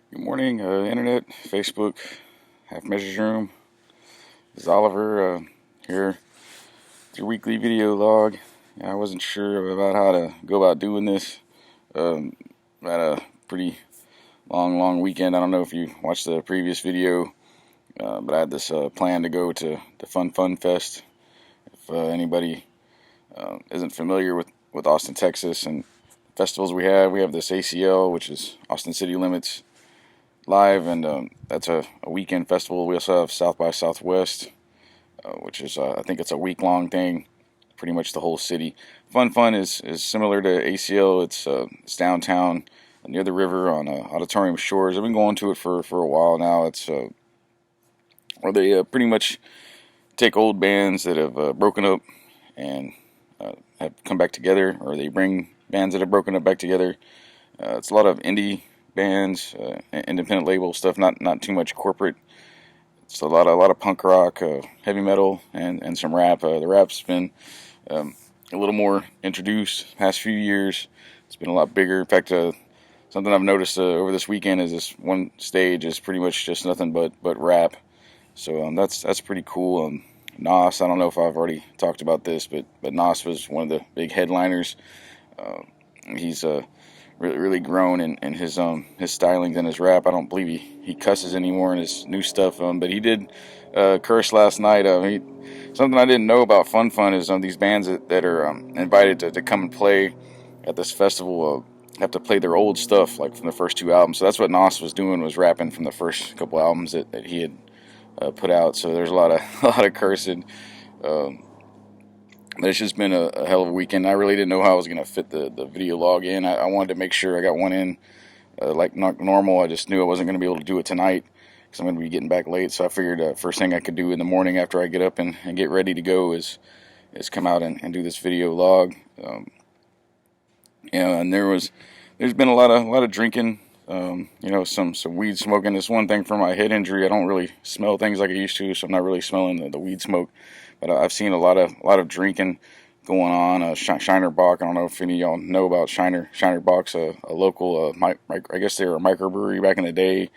Good morning, Internet, Facebook, Half Measures Room. This is Oliver here with your weekly video log. I wasn't sure about how to go about doing this. Had a pretty long weekend. I don't know if you watched the previous video, but I had this plan to go to the Fun Fest. If anybody isn't familiar with Austin, Texas, and festivals we have this ACL, which is Austin City Limits Live, and that's a weekend festival. We also have South by Southwest, which is I think it's a week-long thing, pretty much the whole city. Fun is similar to ACL. It's downtown near the river on Auditorium Shores. I've been going to it for a while now. It's where they pretty much take old bands that have broken up and have come back together, or they bring bands that have broken up back together. It's a lot of indie bands, independent label stuff, not too much corporate. It's a lot of punk rock, heavy metal, and some rap. The rap's been a little more introduced past few years. It's been a lot bigger. In fact, something I've noticed over this weekend is this one stage is pretty much just nothing but rap. So that's pretty cool. Nas, I don't know if I've already talked about this, but Nas was one of the big headliners. He's really grown in his stylings and his rap. I don't believe he cusses anymore in his new stuff. But he did curse last night. Something I didn't know about Fun is these bands that are invited to come and play at this festival have to play their old stuff, like from the first two albums. So that's what Nas was doing, was rapping from the first couple albums that he had put out. So there's a lot of cursing. But it's just been a hell of a weekend. I really didn't know how I was going to fit the video log in. I wanted to make sure I got one in like not normal. I just knew I wasn't going to be able to do it tonight because I'm going to be getting back late. So I figured first thing I could do in the morning after I get up and get ready to go is come out and do this video log. And there's been a lot of drinking. Some weed smoking. It's one thing for my head injury. I don't really smell things like I used to, so I'm not really smelling the weed smoke. But I've seen a lot of drinking going on. Shiner Bock. I don't know if any of y'all know about Shiner Bock's a local. I guess they were a microbrewery back in the day,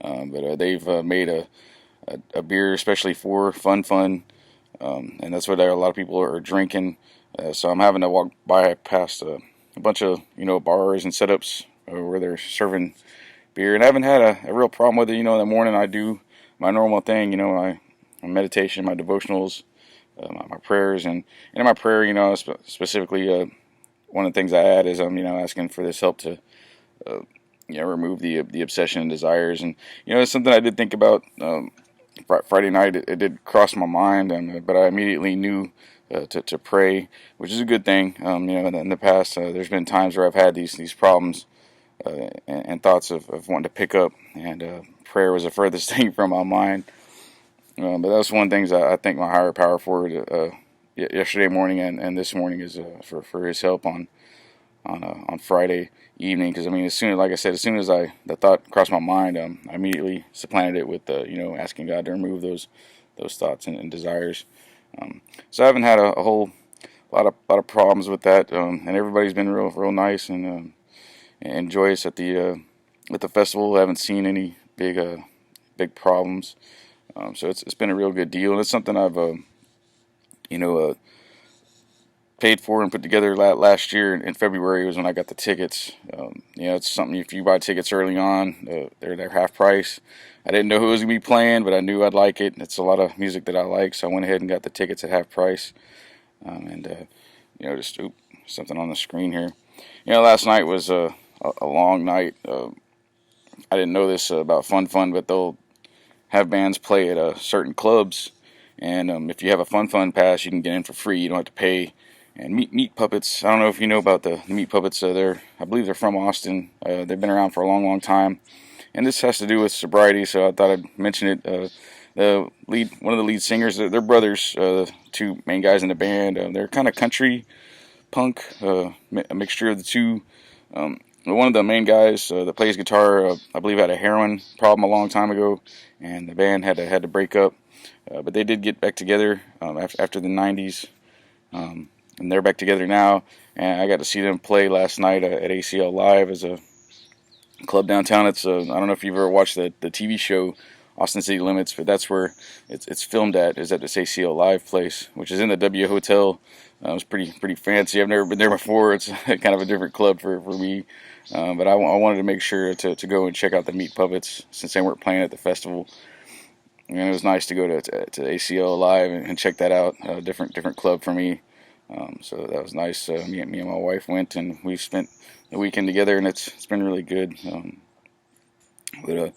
but they've made a beer especially for Fun, and that's what a lot of people are drinking. So I'm having to walk past a bunch of bars and setups where they're serving beer, and I haven't had a real problem with it. In the morning I do my normal thing, my meditation, my devotionals, my prayers, and in my prayer, specifically, one of the things I add is I'm asking for this help to remove the obsession and desires, and it's something I did think about Friday night. It did cross my mind, but I immediately knew to pray, which is a good thing. In the past, there's been times where I've had these problems and thoughts of wanting to pick up, and prayer was the furthest thing from my mind. But that's one of the things I thank my higher power for yesterday morning and this morning is for his help on Friday evening. Because as soon as the thought crossed my mind, I immediately supplanted it with asking God to remove those thoughts and desires. So I haven't had a whole lot of problems with that, and everybody's been real nice and joyous at the festival. I haven't seen any big problems. So it's been a real good deal, and it's something I've paid for and put together last year in February was when I got the tickets. It's something, if you buy tickets early on, they're half price. I didn't know who was gonna be playing, but I knew I'd like it. It's a lot of music that I like, so I went ahead and got the tickets at half price. Just something on the screen here. Last night was a long night. I didn't know this about Fun, but they'll have bands play at certain clubs, and if you have a Fun pass, you can get in for free. You don't have to pay. And Meat Puppets, I don't know if you know about the Meat Puppets. I believe they're from Austin. They've been around for a long time, and this has to do with sobriety, so I thought I'd mention it. One of the lead singers, they're brothers, two main guys in the band. They're kind of country punk, a mixture of the two. One of the main guys that plays guitar, I believe, had a heroin problem a long time ago, and the band had to break up. But they did get back together after the 90s, and they're back together now. And I got to see them play last night at ACL Live as a club downtown. It's I don't know if you've ever watched the TV show Austin City Limits, but that's where it's filmed at, is at this ACL Live place, which is in the W Hotel. It's pretty fancy. I've never been there before. It's kind of a different club for me, but I wanted to make sure to go and check out the Meat Puppets since they weren't playing at the festival. And it was nice to go to ACL Live and check that out. A different club for me. So that was nice. Me and my wife went, and we spent the weekend together, and it's been really good. But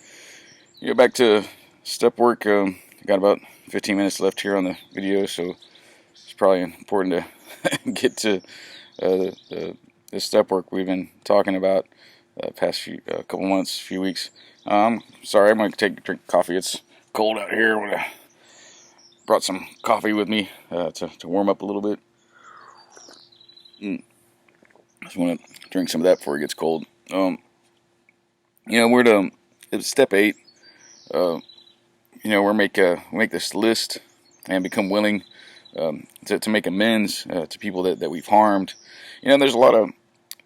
back to step work. I got about 15 minutes left here on the video, so it's probably important to get to the step work we've been talking about past couple months, few weeks. Sorry, I'm gonna drink coffee. It's cold out here. I brought some coffee with me to warm up a little bit. Just want to drink some of that before it gets cold. We're to step 8. We make this list and become willing to make amends to people that we've harmed. There's a lot of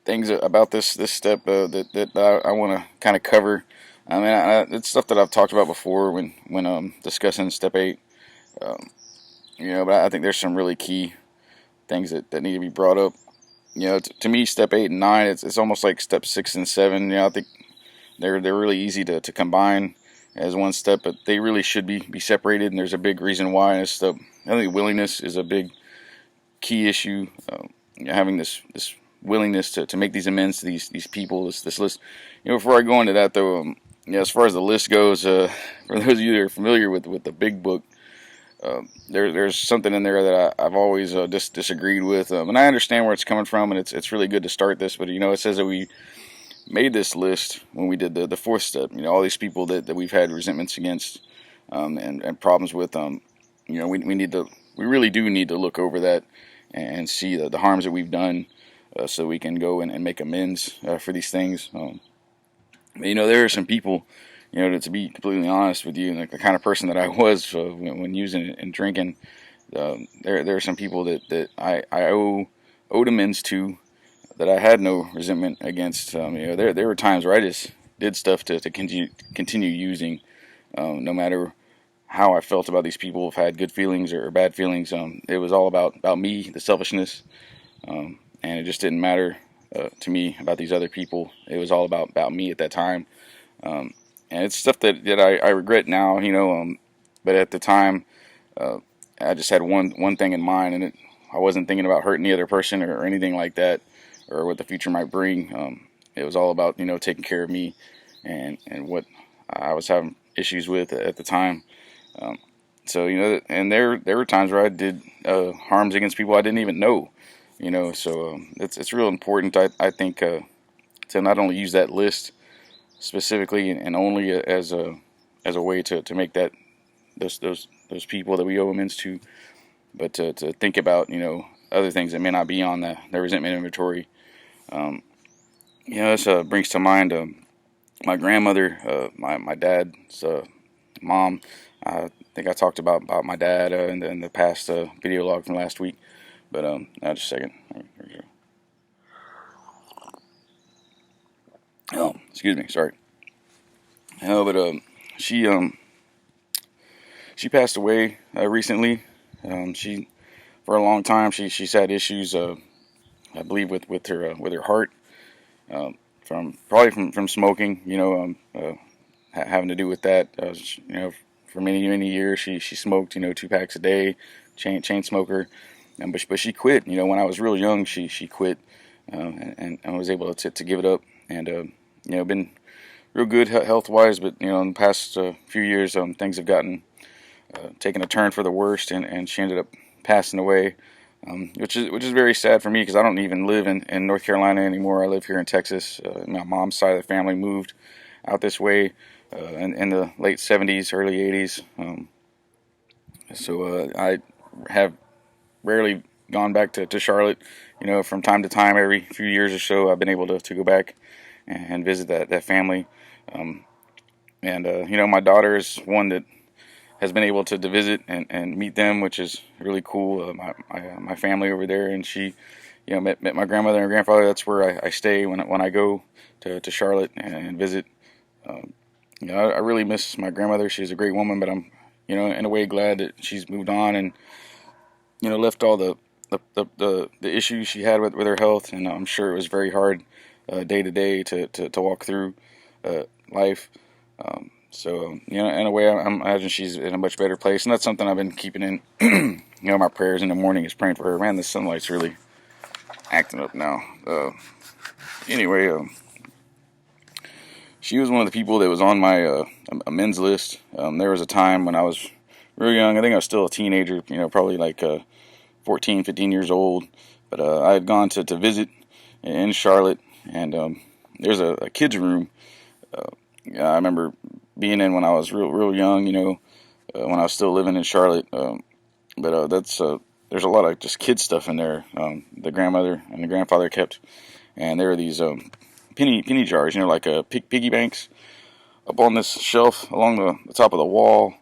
things about this step that I want to kind of cover. It's stuff that I've talked about before when discussing step 8. But I think there's some really key things that need to be brought up. To me, step 8 and 9, it's almost like step 6 and 7. I think they're really easy to combine as one step, but they really should be separated. And there's a big reason why. I think willingness is a big key issue. Having this willingness to make these amends to these people, this list. Before I go into that though, as far as the list goes, for those of you that are familiar with the big book. There's something in there that I've always disagreed with, and I understand where it's coming from, and it's really good to start this. But it says that we made this list when we did the 4th step. All these people that we've had resentments against, and problems with. We really do need to look over that and see the harms that we've done, so we can go and make amends for these things. There are some people. To be completely honest with you, like the kind of person that I was when using it and drinking, there are some people that I owed amends to, that I had no resentment against. There were times where I just did stuff to continue using, no matter how I felt about these people, if I had good feelings or bad feelings. It was all about me, the selfishness, and it just didn't matter to me about these other people. It was all about me at that time. And it's stuff that I regret now, but at the time, I just had one thing in mind, and I wasn't thinking about hurting the other person or anything like that, or what the future might bring. It was all about, taking care of me and what I was having issues with at the time. And there were times where I did harms against people I didn't even know, so it's real important, I think, to not only use that list specifically and only as a way to make that those people that we owe amends to, but to think about other things that may not be on the resentment inventory. This brings to mind my grandmother, my dad's mom. I think I talked about my dad in the past video log from last week, but now just a second. Oh, excuse me, sorry. But she passed away recently. She for a long time she's had issues, I believe with her heart, from smoking. Having to do with that. For many years she smoked 2 packs a day, chain smoker, but she quit. When I was real young, she quit, and I was able to give it up, and been real good health-wise, but in the past few years, things have gotten taken a turn for the worst, and she ended up passing away, which is very sad for me, because I don't even live in North Carolina anymore. I live here in Texas. My mom's side of the family moved out this way in the late 70s, early 80s. So I have rarely gone back to Charlotte. From time to time, every few years or so, I've been able to go back and visit that family. My daughter is one that has been able to visit and meet them, which is really cool. My family over there, and she, met my grandmother and grandfather. That's where I stay when I go to Charlotte and visit. Um, I really miss my grandmother. She was a great woman, but I'm, in a way glad that she's moved on and, left all the issues she had with her health. And I'm sure it was very hard day to day to walk through life. So, in a way, I imagine she's in a much better place. And that's something I've been keeping in, my prayers in the morning is praying for her. Man, the sunlight's really acting up now. Anyway, she was one of the people that was on my amends list. There was a time when I was real young. I think I was still a teenager, probably like 14, 15 years old. But I had gone to visit in Charlotte, and there's a kid's room. I remember being in when I was real young, when I was still living in Charlotte. But there's a lot of just kid stuff in there. The grandmother and the grandfather kept, and there were these penny jars, like piggy banks, up on this shelf along the top of the wall.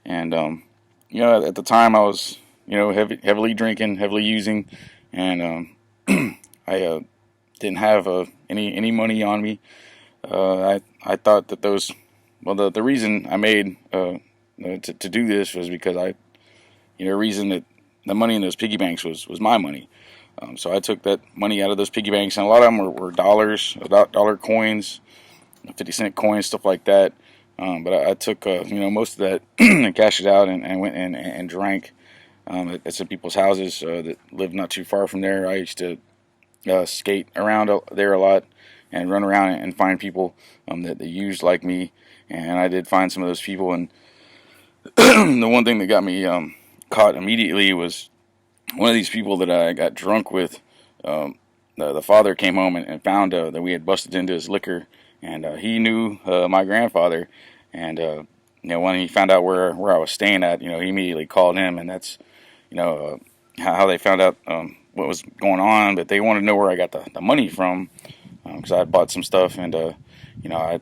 And at the time I was heavily drinking, heavily using, and I didn't have any money on me. I thought that the reason I made to do this was because reason that the money in those piggy banks was my money. So I took that money out of those piggy banks, and a lot of them were dollars, dollar coins, 50-cent coins, stuff like that. But I took most of that and cashed it out and went and drank at some people's houses that lived not too far from there. I used to skate around there a lot and run around and find people that they used like me, and I did find some of those people. And the one thing that got me caught immediately was one of these people that I got drunk with. The father came home and found that we had busted into his liquor, and he knew my grandfather. And when he found out where I was staying at, he immediately called him, and that's how they found out what was going on. But they wanted to know where I got the money from, because I had bought some stuff, and I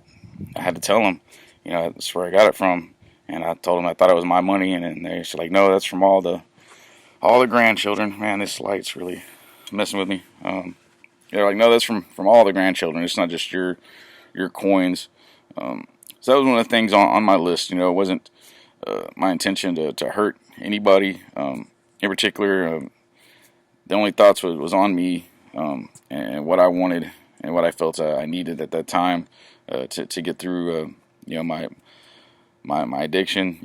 had to tell them, that's where I got it from. And I told them I thought it was my money, and then they said, like, no, that's from all the grandchildren. Man, this light's really messing with me. They're like, no, that's from all the grandchildren. It's not just your coins. So that was one of the things on my list. It wasn't my intention to hurt anybody. In particular, the only thoughts was on me and what I wanted and what I felt I needed at that time to get through my addiction,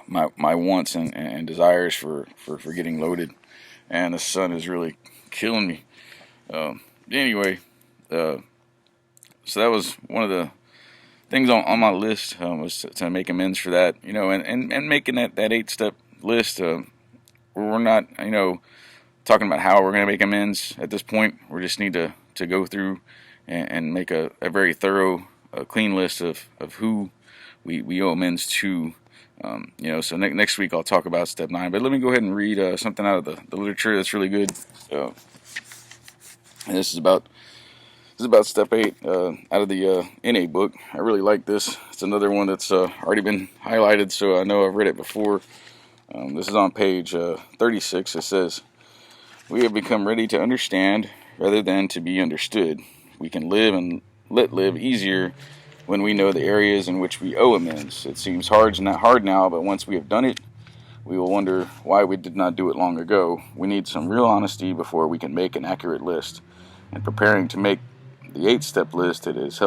my wants and desires for getting loaded. And the sun is really killing me. Anyway, so that was one of the things on my list, was to make amends for that, and making that 8-step list. We're not, talking about how we're going to make amends at this point. We just need to go through and make a very thorough, clean list of who we owe amends to. So next week I'll talk about step 9. But let me go ahead and read something out of the literature that's really good. And this is about step 8 out of the NA book. I really like this. It's another one that's already been highlighted, so I know I've read it before. This is on page 36. It says, "We have become ready to understand rather than to be understood. We can live and let live easier when we know the areas in which we owe amends. It seems hard now, but once we have done it, we will wonder why we did not do it long ago. We need some real honesty before we can make an accurate list. In preparing to make the 8-step list, it is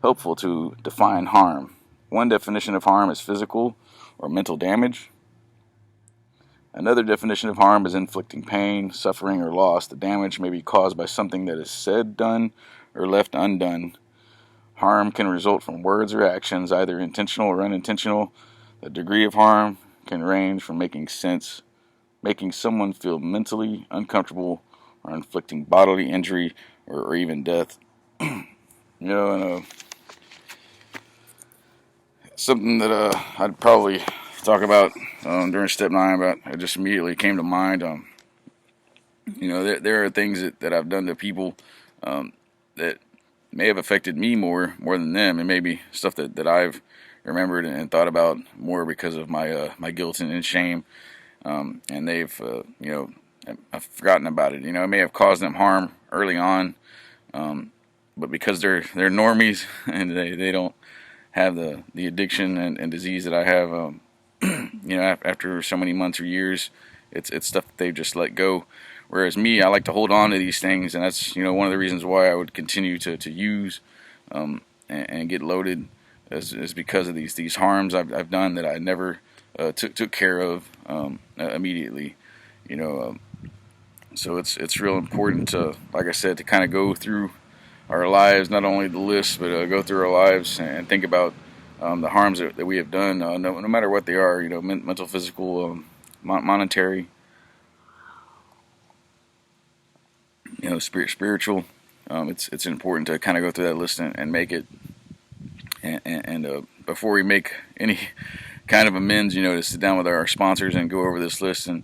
helpful to define harm. One definition of harm is physical or mental damage. Another definition of harm is inflicting pain, suffering, or loss. The damage may be caused by something that is said, done, or left undone. Harm can result from words or actions, either intentional or unintentional. The degree of harm can range from making someone feel mentally uncomfortable, or inflicting bodily injury, or even death. Something that I'd probably talk about during step 9, but it just immediately came to mind. There are things that I've done to people that may have affected me more than them, and maybe stuff that I've remembered and thought about more because of my guilt and shame. And they've I've forgotten about it. It may have caused them harm early on, but because they're normies and they don't have the addiction and disease that I have, after so many months or years, it's stuff that they've just let go. Whereas me, I like to hold on to these things, and that's one of the reasons why I would continue to use and get loaded is because of these harms I've done that I never took care of immediately. So it's real important to, like I said, to kind of go through our lives, not only the list, but go through our lives and think about the harms that we have done, no matter what they are, mental, physical, monetary, spiritual. It's important to kind of go through that list and make it, and before we make any kind of amends, to sit down with our sponsors and go over this list. And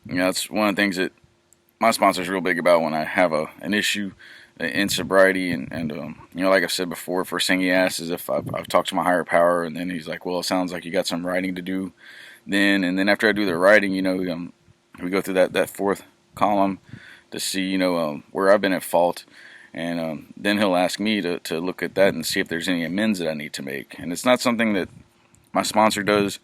that's one of the things that my sponsor's real big about when I have an issue in sobriety, and like I've said before, first thing he asks is if I've talked to my higher power, and then he's like, well, it sounds like you got some writing to do and then after I do the writing, we go through that fourth column to see where I've been at fault, and then he'll ask me to look at that and see if there's any amends that I need to make. And it's not something that my sponsor does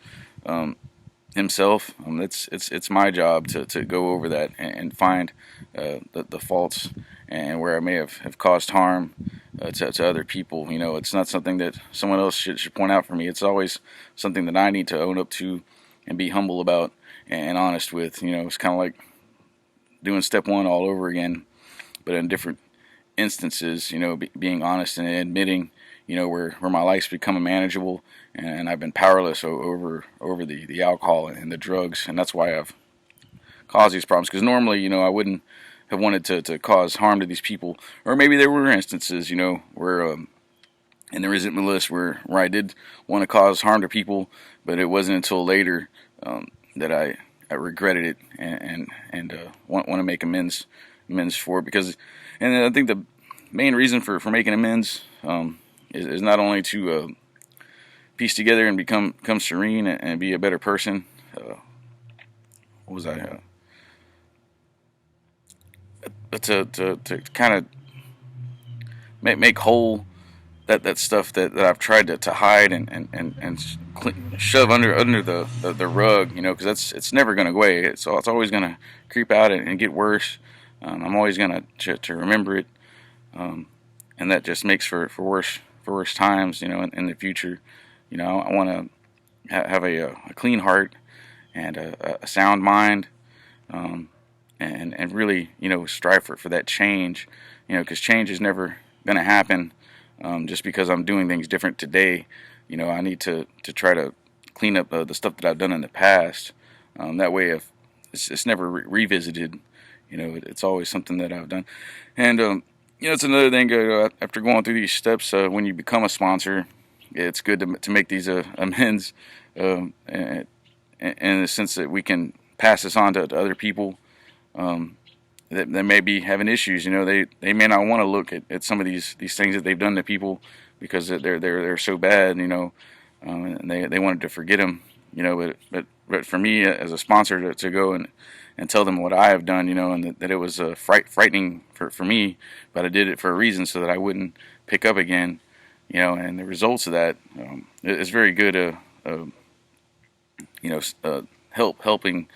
himself. It's my job to go over that and find the faults and where I may have caused harm to other people. It's not something that someone else should point out for me. It's always something that I need to own up to and be humble about and honest with. It's kind of like doing step one all over again, but in different instances. Being honest and admitting where my life's become unmanageable, and I've been powerless over the alcohol and the drugs, and that's why I've caused these problems. Because normally, I wouldn't have wanted to cause harm to these people, or maybe there were instances, where in the resentment list where I did want to cause harm to people, but it wasn't until later that I regretted it and want to make amends for it. And I think the main reason for making amends is not only to piece together and become serene and be a better person. What was I? But to kind of make whole that stuff that I've tried to hide and shove under the rug, because it's never going to go away. It's always going to creep out and get worse. I'm always going to remember it, and that just makes for worse times, in the future. I want to have a clean heart and a sound mind, and really, strive for that change, because change is never going to happen just because I'm doing things different today. I need to try to clean up the stuff that I've done in the past. That way, if it's never revisited, it's always something that I've done. And it's another thing, after going through these steps, when you become a sponsor, it's good to make these amends, in the sense that we can pass this on to other people that may be having issues. They may not want to look at some of these things that they've done to people because they're so bad, and they wanted to forget them, but for me as a sponsor to go and tell them what I have done, and that it was frightening for me, but I did it for a reason so that I wouldn't pick up again, and the results of that is very good. Helping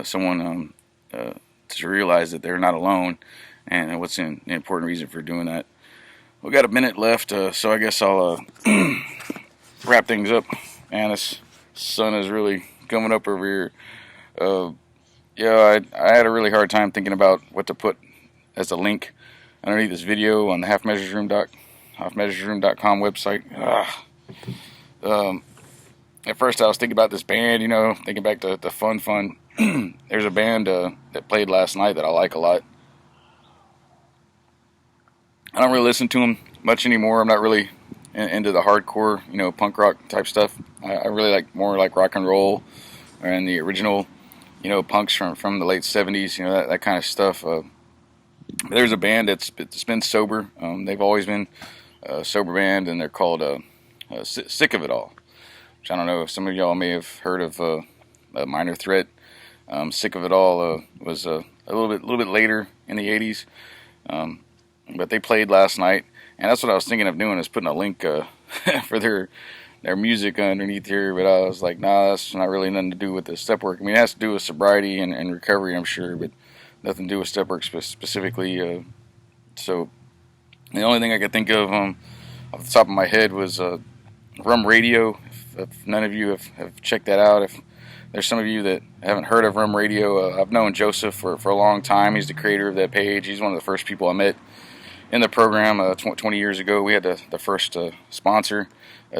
someone to realize that they're not alone, and what's an important reason for doing that. We got a minute left, so I guess I'll wrap things up. Man, this sun is really coming up over here. I had a really hard time thinking about what to put as a link underneath this video on the halfmeasuresroom.com website. At first I was thinking about this band, thinking back to Fun. There's a band that played last night that I like a lot. I don't really listen to them much anymore. I'm not really into the hardcore, punk rock type stuff. I really like more like rock and roll and the original, punks from the late 70s, that kind of stuff. There's a band that's been sober. They've always been a sober band, and they're called Sick of It All. Which I don't know if some of y'all may have heard of Minor Threat. Sick of It All was a little bit later in the 80s. But they played last night, and that's what I was thinking of doing, is putting a link for their music underneath here. But I was like, nah, that's not really nothing to do with the step work. I mean, it has to do with sobriety and recovery, I'm sure, but nothing to do with step work specifically. So the only thing I could think of off the top of my head was Rum Radio. If none of you have checked that out, if there's some of you that haven't heard of Rum Radio, I've known Joseph for a long time. He's the creator of that page. He's one of the first people I met in the program 20 years ago. We had the first sponsor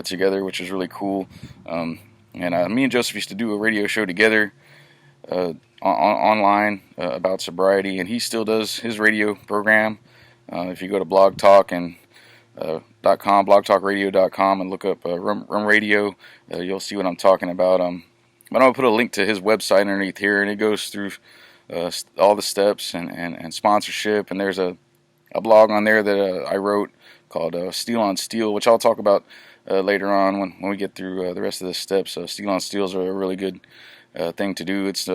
together, which was really cool. And me and Joseph used to do a radio show together online about sobriety, and he still does his radio program. If you go to Blog Talk and blogtalkradio.com and look up Rum Radio, you'll see what I'm talking about. But I'm going to put a link to his website underneath here, and it goes through all the steps and sponsorship. And there's a blog on there that I wrote called Steel on Steel, which I'll talk about later on when we get through the rest of the steps. Steel on Steels are a really good thing to do. It's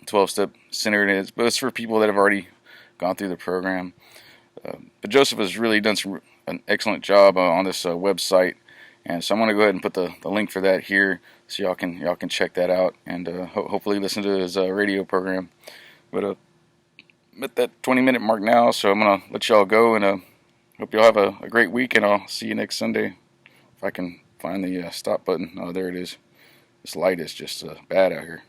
12-step centered, but it's for people that have already gone through the program. But Joseph has really done an excellent job on this website, and so I'm going to go ahead and put the link for that here, so y'all can check that out and hopefully listen to his radio program. But I'm at that 20-minute mark now, so I'm going to let y'all go, and hope y'all have a great week, and I'll see you next Sunday. If I can find the stop button. Oh, there it is. This light is just bad out here.